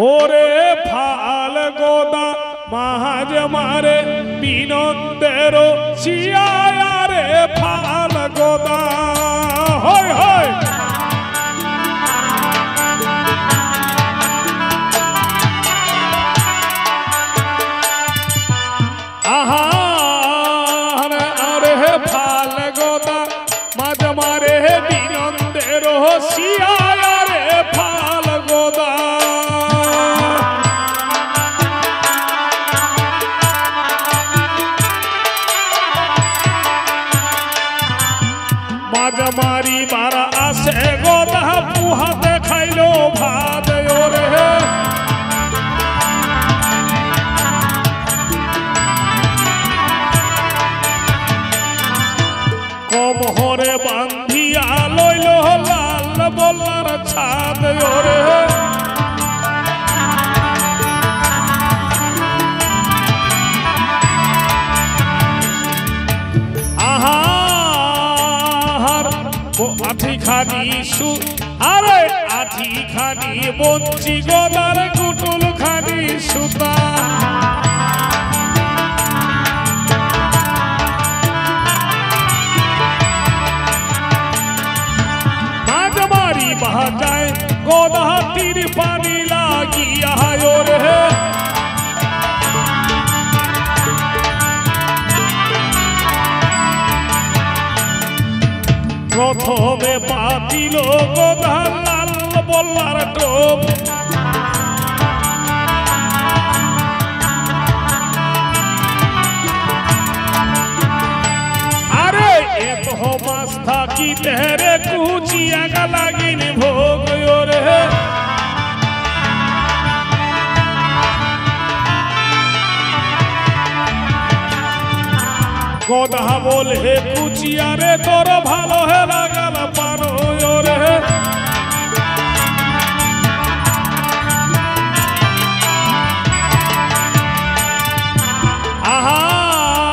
ওরে ফাল গোদা মাহাজ মারে বিনন্দের শিয়ারে ফাল গোদা হয় হয় আরে ফাল গোদা মাঝ মারে বিনন্দের শিয়ারে ফাল গোদা মাঝমারি বারা আসে গোদা পুহাতে খাইলো ভাত ওরে কমহরে বান্ধিয়া লইল লাল বলার ছাদ ওরে আঠি খানি আরে আঠি খানি বঞ্চি গদার কুটুল খানি সুতা মাঝমারি বাজায় গদা তীর পানি লাগিয়া ওরে প্রথমে পাতিল গোদা লাল বল্লার টোপ আরে এত মাস থাকি তেরে কুচিয়া লাগিন ভোগ রে গোদা বল হে কুচিয়া রে তোর ভালো হে লাগাল পানো রে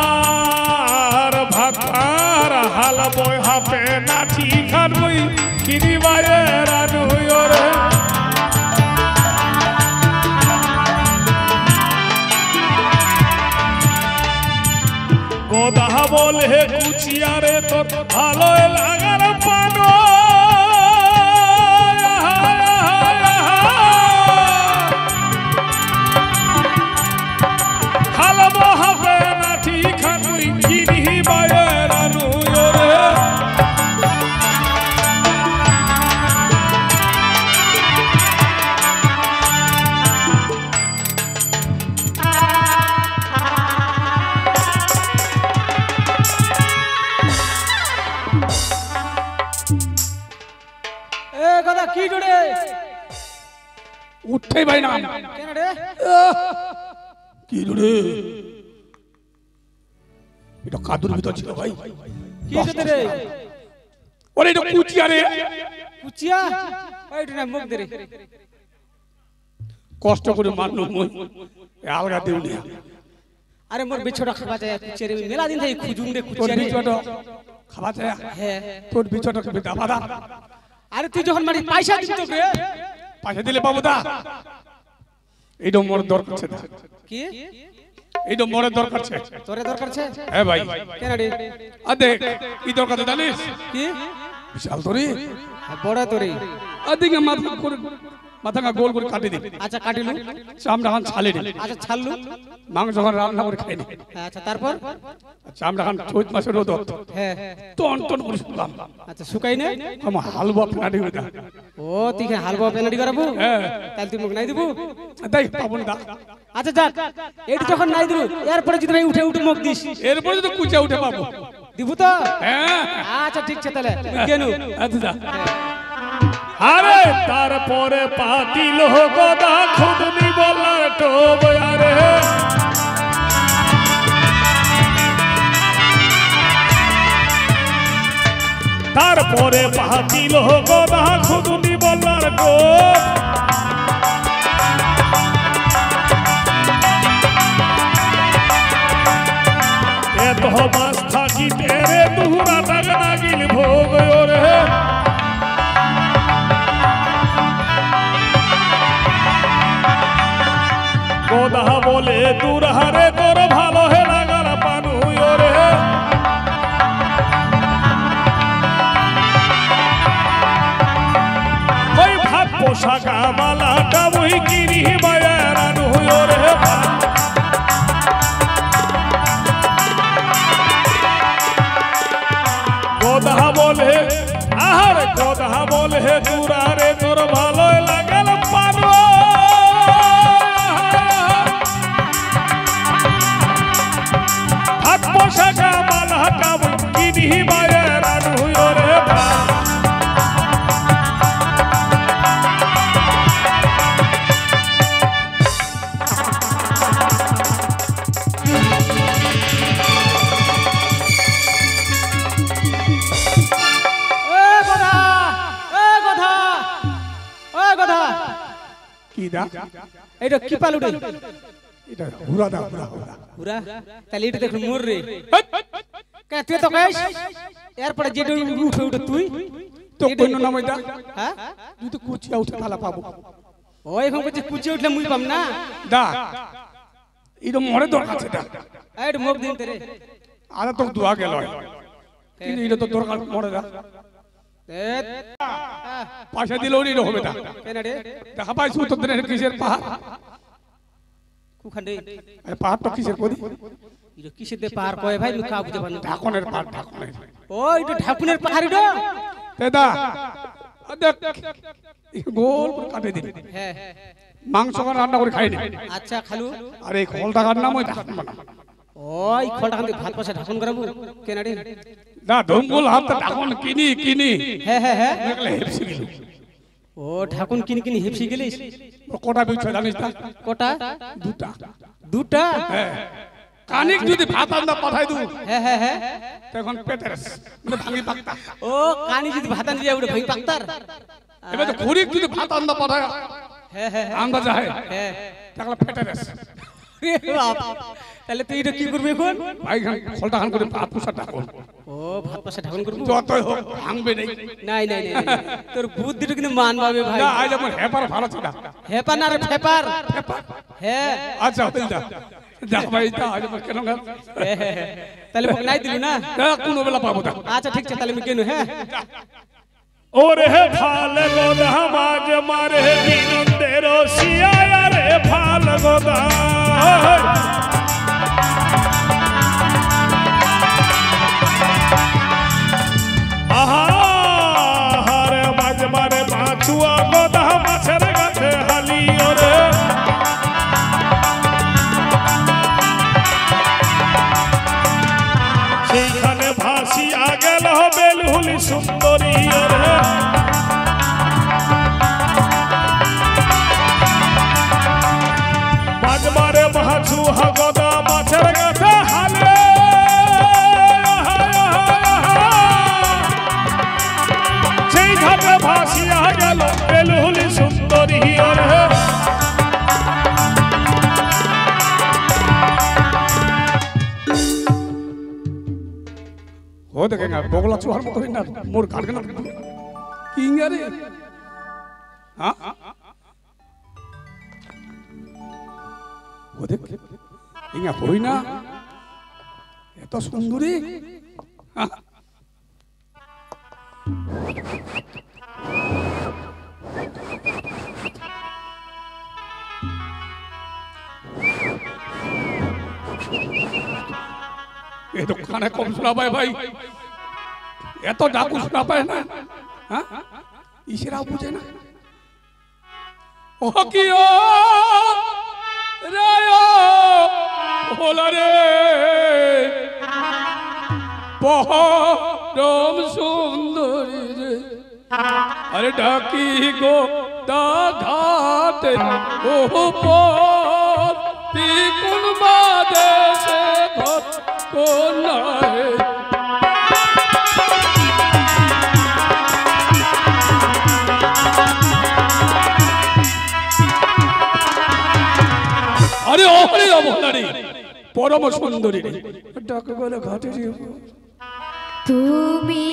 আহার ভাতার হাল বই হাপে নাঠি খান বই কিনি বাইরে রানু রে গোদা বল হে কুচিয়া রে তোর ভালো লাগার পানো হালব হবে না ঠিক তুই কিনি বাইর আনু রে কি জোড়ে উঠতে ভাই না কেন রে কি জোড়ে এটা কাদুর ভিতর ছিল ভাই কি জোড়ে রে ওরে এটা কুচিয়া রে কুচিয়া এইটা না মুখ দে রে কষ্ট করে মারলো মই আলগা দেউ না আরে মোর বিছড়া খাবা যায় কুচিয়া রে মেলা দিন থেকে খুজুম রে তোর কুচিয়া রে বিছড়া খাবা যায় হ্যাঁ তোর বিছড়া কে দাবা দা আরে তুই যখন মারি পয়সা দিত রে পয়সা দিলে পাবো দা এইটা মোর দরকার আছে কি এইটা মোর দরকার আছে তোরে দরকার আছে হ্যাঁ ভাই কেন রে আ দেখ কি দরকার জানিস কি বিশাল তোরে বড় তোরে আদিকে মাথা গোল করে কাটি দে আচ্ছা কাটিলু চামড়া খান ছালে দে আচ্ছা ছাড়লু মাংস যখন রান্না করে খাই নি আচ্ছা তারপর চামড়া খান চৈত মাসের রোদ হ্যাঁ টন টন করে শুকাম আচ্ছা শুকাই না আমার হালুয়া ফেনাটি হয়ে দা ও তুই কি হালুয়া পেনাটি করাবো হ্যাঁ তাহলে তুই মুখ নাই দিবু দেখ পাবন দা আচ্ছা যাক এইটি যখন নাই দিবু এরপরে যদি ভাই উঠে উঠে মুখ দিস এরপরে তো কুচা উঠে পাবো দিবু তো হ্যাঁ আচ্ছা ঠিক আছে তাহলে কেনু আচ্ছা যা আরে তারপরে পাতিল গদা খুদনি বলার টোব আরে তারপরে পাতিল গদা খুদনি বলার টোব এত মাস থাকি তেরে দুহুরা টাক নাগিল ভোগ রে গোদা বলে দূর হারে তোর ভালো হে লাগার পানু রে ওই ভাত পোশাকা মালাটা মুই কিনি মায়ের আনু রে গোদা বলে আহার গোদা বলে দূরারে তোর ভালো লাগাল পানু ভাত পোশাকা মালাটা মুই কিনি মায়ের আনু রে এটা কি পালুটে এটা হুরা দা হুরা হুরা হুরা তাহলে এটা দেখুন মোর রে কে তুই তো কইস এরপরে যেটা উঠে উঠে তুই তো কোন নাম এটা হ্যাঁ তুই তো কুচিয়া উঠে তালা পাবো ও এখন বলছে কুচি উঠলে মুই পাম না দা এটা মরে দরকার আছে দা এইট মুখ দিন তেরে আরে তো দুয়া গেল কিন্তু এটা তো দরকার মরে দা পয়সা দিলেও নি হবে না কেন রে দেখা পাইছু তো দিনের কিসের পাহাড় কুখান্ডে আরে পাহাড় তো কিসের করি এটা কিসের দে পাহাড় কয় ভাই মুই কা বুঝতে পারনা ঢাকনের পাহাড় ঢাকনের ও এটা ঢাকুনের পাহাড় এটা দাদা দেখ গোল করে কাটে দিবি হ্যাঁ মাংস কান রান্না করে খাই নি আচ্ছা খালু আরে এই খোলটা কাট নাম ওই ঢাকন বানা ওই খোলটা খান ভাত পাশে ঢাকুন করাবো কেন রে দা ধমগুল হাত ঢাকন কিনি হ্যাঁ হ্যাঁ হ্যাঁ দেখলে হেপসি গেল ও ঢাকুন কিনি কিনি হেপসি গেলিস কোটা বিছয় জানিস না কটা দুটা দুটা হ্যাঁ কানিক যদি ভাত আন্দা পাঠাই দু হ্যাঁ হ্যাঁ হ্যাঁ তখন পেটের মানে ভাঙি পাকতা ও কানি যদি ভাত আন দিয়া উড়ে ভাই পাক্তার এবার তো খুরিক যদি ভাত আন্দা পাঠায় হ্যাঁ হ্যাঁ আন্দা যায় হ্যাঁ তাহলে পেটের তাহলে তুই এটা কি করবি এখন ভাই খোলটা খান করে ভাত পুষা ঢাকন ও ভাত পাশে ঢাকুন করবো যতই হোক ভাঙবে নাই নাই নাই নাই তোর বুদ্ধিটা কিন্তু মান পাবে ভাই না আজ আমার হেপার ভালো ছিল হেপার না রে ফেপার হ্যাঁ আচ্ছা হইল যা যা ভাই যা আজ আমার কেন গা তাহলে মোক নাই দিলু না কোন বেলা পাবো তা আচ্ছা ঠিক আছে তাহলে আমি কেন হ্যাঁ ওরে ফাল গোদা মাঝ মারে বিনন্দের শিয়া রে ফাল গোদা আহারে মাঝ মারে মাছুয়া গোদা মাছের গাছে হালি ওরে সেইখানে ভাসিয়া গেল বেলহুলি সুন্দরী ওরে মাঝমারে মাছু হাগদা মাছের গাছে হালে সেই ঘাটে ভাসিয়া গেল বেলহুলি সুন্দরী ওরে ও দেখে না বগলা চুহার মতো না মোর কাটকে না কিংগে রে হ্যাঁ ও দেখ ইঙ্গা হই না এত সুন্দরী ये तो खाना कम सुना पाए भाई ये तो डाकू सुना पाए ना हाँ इशारा पूछे ना ओ कियो रायो होला रे परम सुंदरी रे अरे डाकी गो दा घाट ओ पर तीकुन बादे से घट कोना रे अरे ओरे अबोलारी परम सुंदरी रे डाक गले घाटे रे তুমি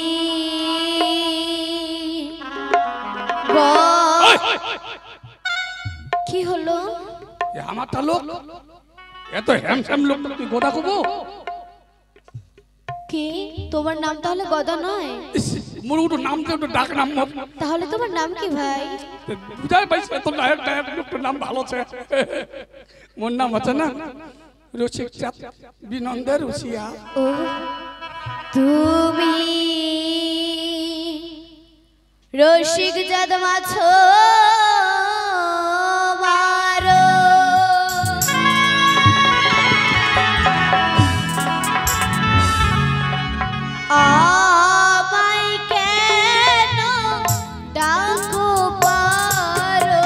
কি হলো এ আমারটা লোক এত হ্যামস্যাম লোক তুই গোদা কবো কে তোমার নাম তাহলে গদা নয়? মোর একটু নাম দিয়ে একটু ডাক নাম মোর তাহলে তোমার নাম কি ভাই? বুঝাই পাইছে তো নায়ক নায়ক একটু নাম ভালো আছে মোর নাম আছে না রসিক চাঁদ বিনন্দের রসিয়া। ও তুমি রসিক চাঁদ মাছো মারো আমায় কেন ডাকো পারো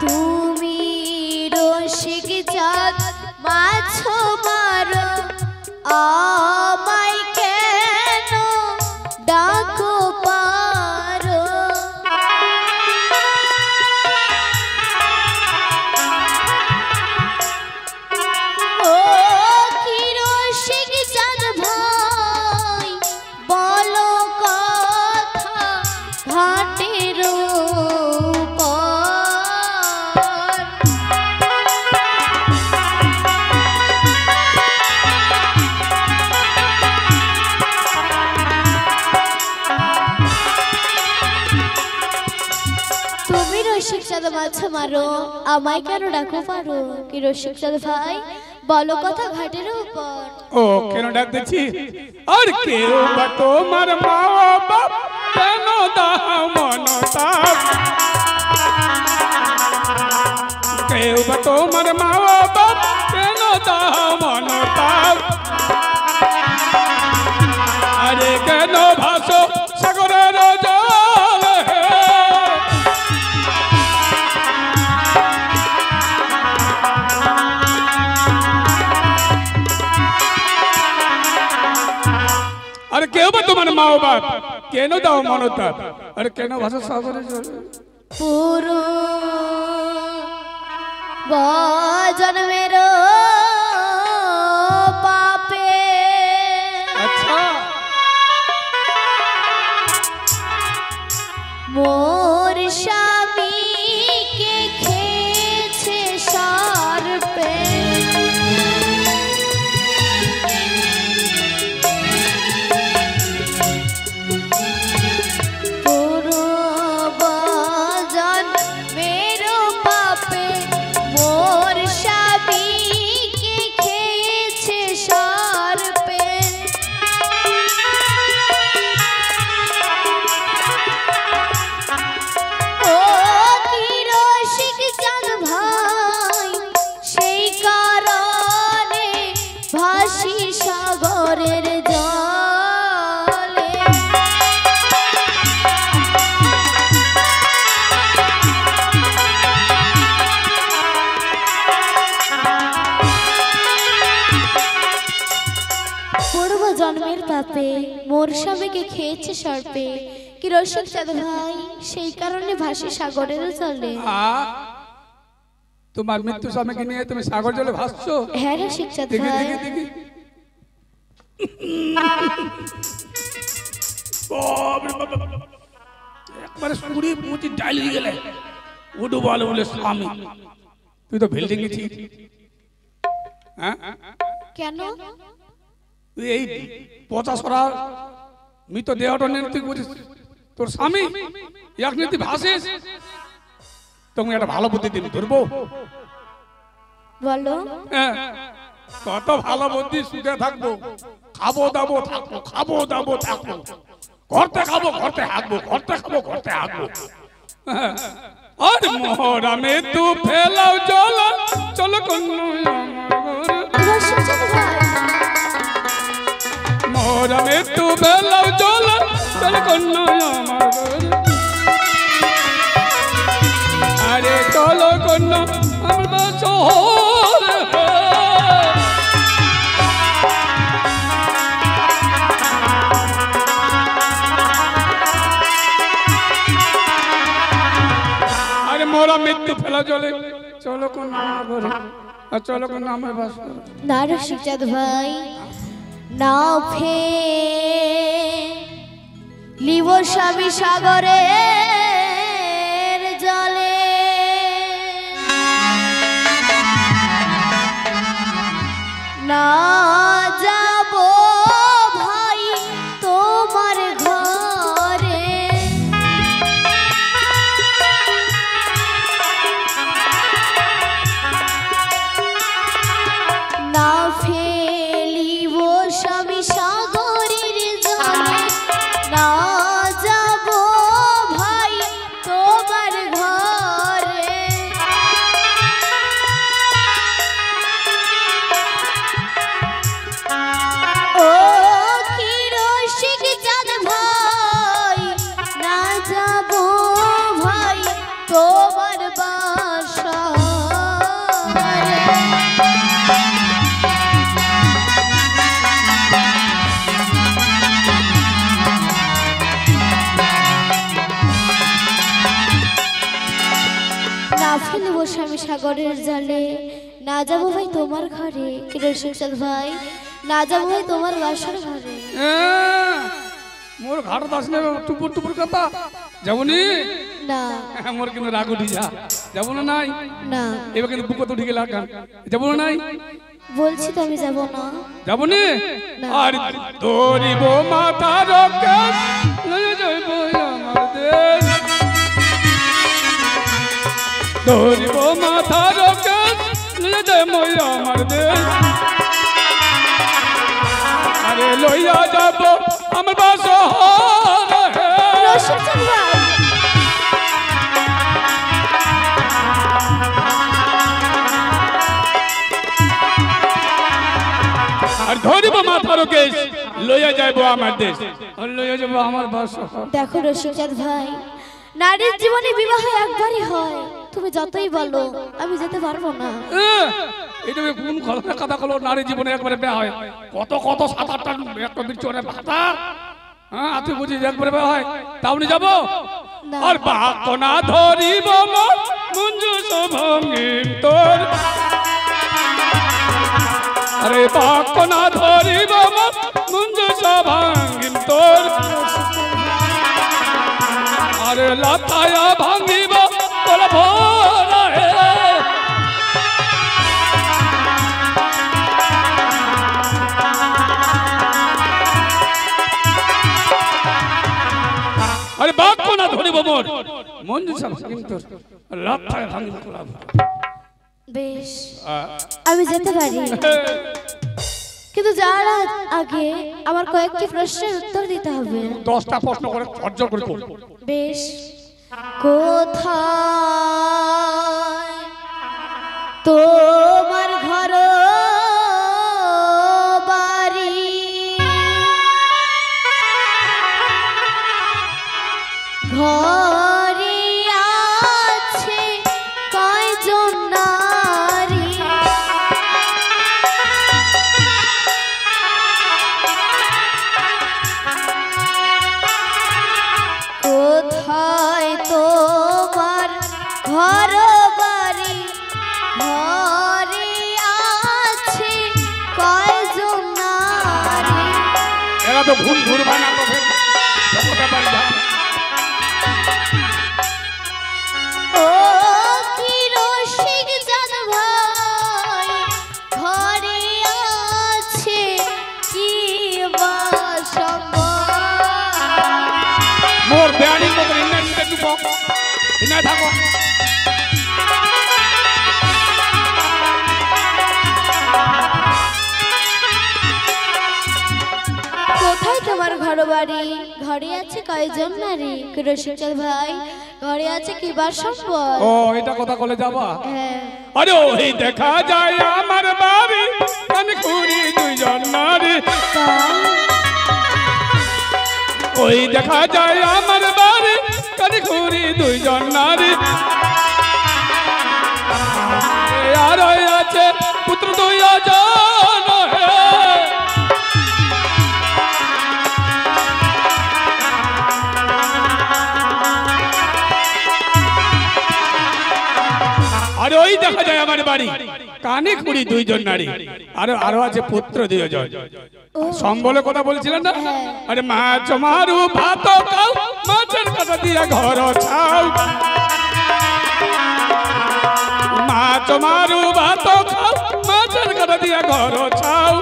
তুমি রসিক চাঁদ মাছো মারো আমায় কেন ডাকো পারো ও কি রসিক চাঁদ ভাই বলো কথা ঘাটের উপর তুমি রসিক চাঁদ মাছ মারো আমায় কেন ডাকো পারো কি রসিক চাঁদ ভাই বলো কথা ঘাটের উপর। ও কেন ডাক দিচ্ছি আর কেউ বা তোমার মা বাপ কেন দাও মনতাপ কেউ বা তোমার মা বাপ কেন দাও মনতাপ আরে কেন ভাসো সাগরের জল अरे क्यों बा तुम्हारे माँ बाप केनो दाओ मनोता अरे केनो भाषा सागरे जल পুরো জন্মের পাপে अच्छा মোর স্বামীকে খেয়েছে সার্পে সাগরের জলে পূর্ব জন্মের পাপে মোর স্বামীকে খেয়েছে সর্পে কি রসিক চাঁদ ভাই সেই কারণে ভাসি সাগরের জলে। তোমার মৃত্যু স্বামীকে নিয়ে তুমি সাগর জলে ভাসছো? হ্যাঁ রসিক চাঁদ দেখি ভাই দেখি দেখি বাপরে বাপ একবারে সুরি পুঁতি ডাইলি গেলে উডু বলে বলে স্বামী তুই তো বিল্ডিং গেছিস হ্যাঁ কেন তুই এই পচা সরা মৃত দেহটা নিয়ে তুই বলছিস তোর স্বামী এক নীতি ভাসিস তুমি একটা ভালো বুদ্ধি দিন ধরবো বলো হ্যাঁ কত ভালো বুদ্ধি সুখে থাকবো খাবো দাবো থাকবো খাবো দাবো থাকবো ঘরতে খাবো ঘরতে হাঁকবো ঘরতে খাবো ঘরতে হাঁকবো আর মোহরা মে তু ফেলাও জল চলো কন্নু রসিক চাঁদ ভাই মোহরা মে তু ফেলাও জল চলো কন্নু আমার আরে চলো কন্নু আমার শহর मोरा मृत्यु फैला चले चलो को नाम घरे और चलो को नाम है बस ना रसिक चाँद भाई नाव फे ফেলিব স্বামী সাগরের জলে না যাব ভাই তোমার ঘরে না ফেলিব স্বামী সাগরের জলে না যাব ভাই তোমার ঘরে ও কি রসিক চাঁদ ভাই না যাব ভাই তোমার বাসায় না ফেলব স্বামী সাগরের জলে না যাবো ভাই তোমার ঘরে কি রসিক চাঁদ ভাই না যাবো ভাই তোমার বাসার ঘরে মোর ঘাট দাস নে টুপুর টুপুর কথা যাবনি না মোর কিন্তু রাগ উঠি যাবো না নাই না এবার কিন্তু বুকত উঠে গেল গান যাবো না নাই বলছি তো আমি যাব না যাবনি না। আর ধরিব মাথার কেশ লয়ে যাইব আমার দেশ ধরিব মাথার কেশ লয়ে যাইব আমার দেশ আরে লইয়া যাব আমার বাসরে রসিক চাঁদ ভাই আর ধরিব মাথার কেশ লইয়া যাইব আমার দেশ আর লইয়া যাব আমার বাসর দেখো রসিক চাঁদ ভাই নারীর জীবনে বিবাহ একবারই হয় তুমি যতই বলো আমি যেতে পারবো না এটা কোন খলনা কথা কলো নারী জীবনে একবারে বিয়ে হয় কত কত 7-8টা একটা বিচরে ভাতা হ্যাঁ তুই বুঝি একবারে বিয়ে হয় তাহলে যাব না। আর বাক না ধরিব মঞ্জু সভঙ্গিম তোর আরে বাক না ধরিব মঞ্জু সভঙ্গিম তোর আরে লাতায়া ভাঙিব তোর ভরা হে আরে বাক্য না ধরিব মোর মঞ্জু সব কিন্তু লাথায় ভাঙিব তোলা বেশ আমি যেতে পারি কিন্তু যাওয়ার আগে আমার কয়েকটি প্রশ্নের উত্তর দিতে হবে 10টা প্রশ্ন করে অর্জন করে তো বেশ কোথায় তোমার ঘর বাড়ি ঘরে আছে কয়জন নারী কোথায় তোমার ঘর বাড়ি ঘরে আছে কয়জন নারী এরা তো ভুল ভুল বানাতো ফের সবটা বাড়ি যা ও কি রসিক চাঁদ ভাই ঘরে আছে কি বা মোর বেয়ানির মতো ইন্ডাস্ট্রিতে চুপ ইনা থাকো কোথায় তোমার ঘর বাড়ি ঘরে আছে কয়জন নারী রসিক চাঁদ ভাই ঘরে আছে কি বা সম্পদ ও এটা কথা কলে যাবা হ্যাঁ আরে ওই দেখা যায় আমার বাড়ি কানে খুরি দুইজন নারী ওই দেখা যায় আমার বাড়ি কানে খুরি দুইজন নারী আর ওই আছে পুত্র দুইজন আর ওই দেখা যায় আমার বাড়ি কানে খুরি দুইজন নারী আর আরো আছে পুত্র দুইজন সম্বলে কথা বলছিলেন না? আরে মাছ মারু ভাত খাও, মাছের কাটা দিয়া ঘর ছাও। মাছ মারু ভাত খাও, মাছের কাটা দিয়া ঘর ছাও।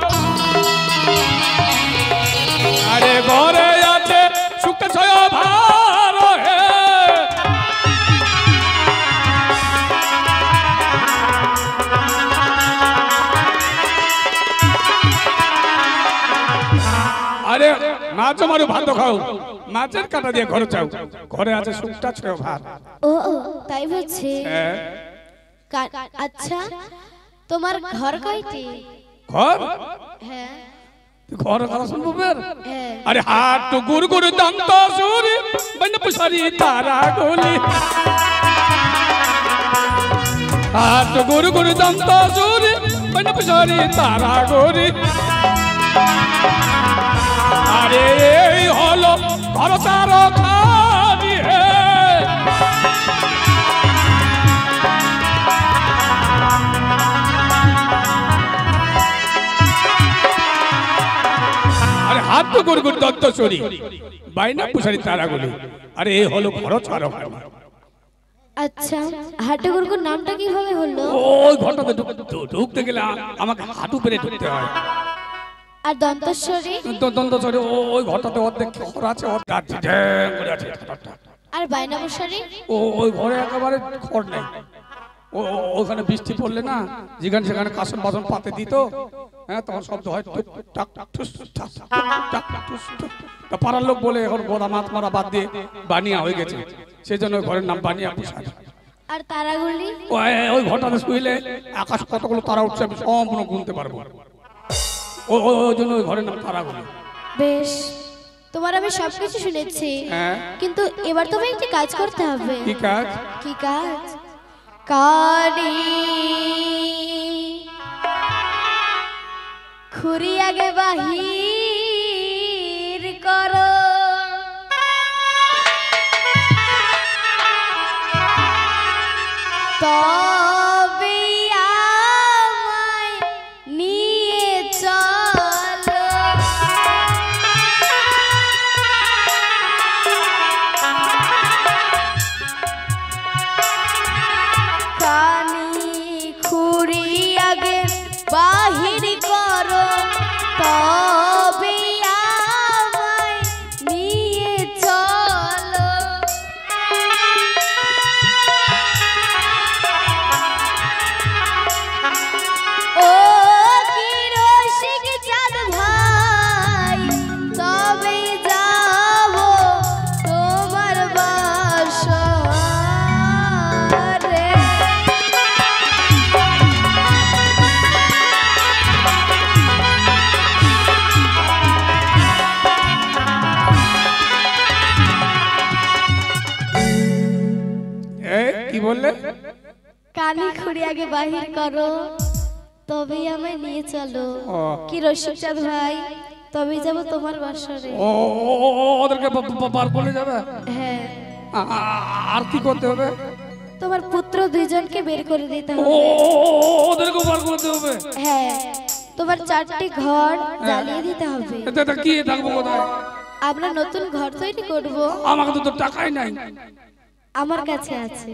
আরে ঘরে আছে সুখ ছয় ভার হে। আরে মাছ মারু ভাত খাও, মাছের কাটা দিয়ে ঘরে চাও। ঘরে আছে সুখটা ছয় ভার। ও তাই বলছে। আচ্ছা তোমার ঘর কয়টি? ঘর? হ্যাঁ ঘর কথা শুনবো বের? হ্যাঁ। আরে হাট গুড় গুড় দন্ত সুরি বন পুষারি তারা গলি। হাট গুড় গুড় দন্ত সুরি বন পুষারি তারা গলি। আরে এই হলো ঘর তার খালি হে। আরে হাত তো গুড় গুড় দন্ত চুরি বাইনা পুষারি তারা গলি। আরে এই হলো ঘর ছাড়ো। আচ্ছা হাটুগুরগুর নামটা কিভাবে হলো? ওই ঘরটাতে ঢুকতে গেলে আমাকে হাঁটু পেরে ঢুকতে হয়। আর দন্তস্বরী? দন্তস্বরী ওই ঘরটাতে অর্ধেক ঘর আছে, অর্ধেক করে আছে। আর বাইনামশারি? ওই ঘরে একেবারে ঘর নেই। ওখানে বৃষ্টি পড়লে না যেখানে সেখানে কাসন বাসন পাতে দিত, হ্যাঁ তখন শব্দ হয় টাক টাক ঠুস ঠাস, টাক টাক ঠুস ঠুস। তা পাড়ার লোক বলে এখন গোদা মাছ মারা বাদ দিয়ে বানিয়া হয়ে গেছে, সেই জন্য ওই ঘরের নাম বানিয়া পুষার। আর তারাগুলি? ওই ঘরটাতে শুইলে আকাশ কতগুলো তারা উঠছে আমি সম্পূর্ণ গুনতে পারবো। ওই জন্য ওই ঘরের নাম তারাগুলি। বেশ, তোমার আমি সবকিছু শুনেছি, কিন্তু এবার তোমায় একটি কাজ করতে হবে। কি কাজ? কি কাজ? কানি খুরি আগে বাহির করো, তবে আমায় নিয়ে চলো। কানি খুরি আগে বাহির করো, তবে আমায় নিয়ে চলো। ও কি রসিক চাঁদ ভাই, তবে যাবো তোমার বাসরে। কি বললে? কানি খুঁড়ি আগে বাহির করো, তবেই আমায় নিয়ে চলো। কি রসিক চাঁদ ভাই, তবেই যাব তোমার বাসরে। ওদেরকে বার করে যাবে? হ্যাঁ। আর কি করতে হবে? তোমার পুত্র দুইজনকে বের করে দিতে হবে। ওদেরকে বার করতে হবে? হ্যাঁ, তোমার 4টি ঘর জ্বালিয়ে দিতে হবে। এটা কি থাকবো কোথায়? আমরা নতুন ঘর তৈরি করব। আমাকে তো টাকাই নাই। আমার কাছে আছে।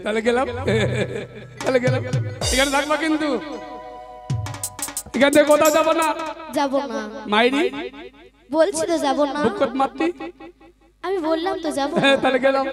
তাহলে গেলাম, এখানে থাকবা কিন্তু, এখান থেকে কোথাও যাবো না। যাবো না। মাইরি বলছি তো যাবো না। বুকট মারতি। আমি বললাম তো যাবো। তাহলে গেলাম।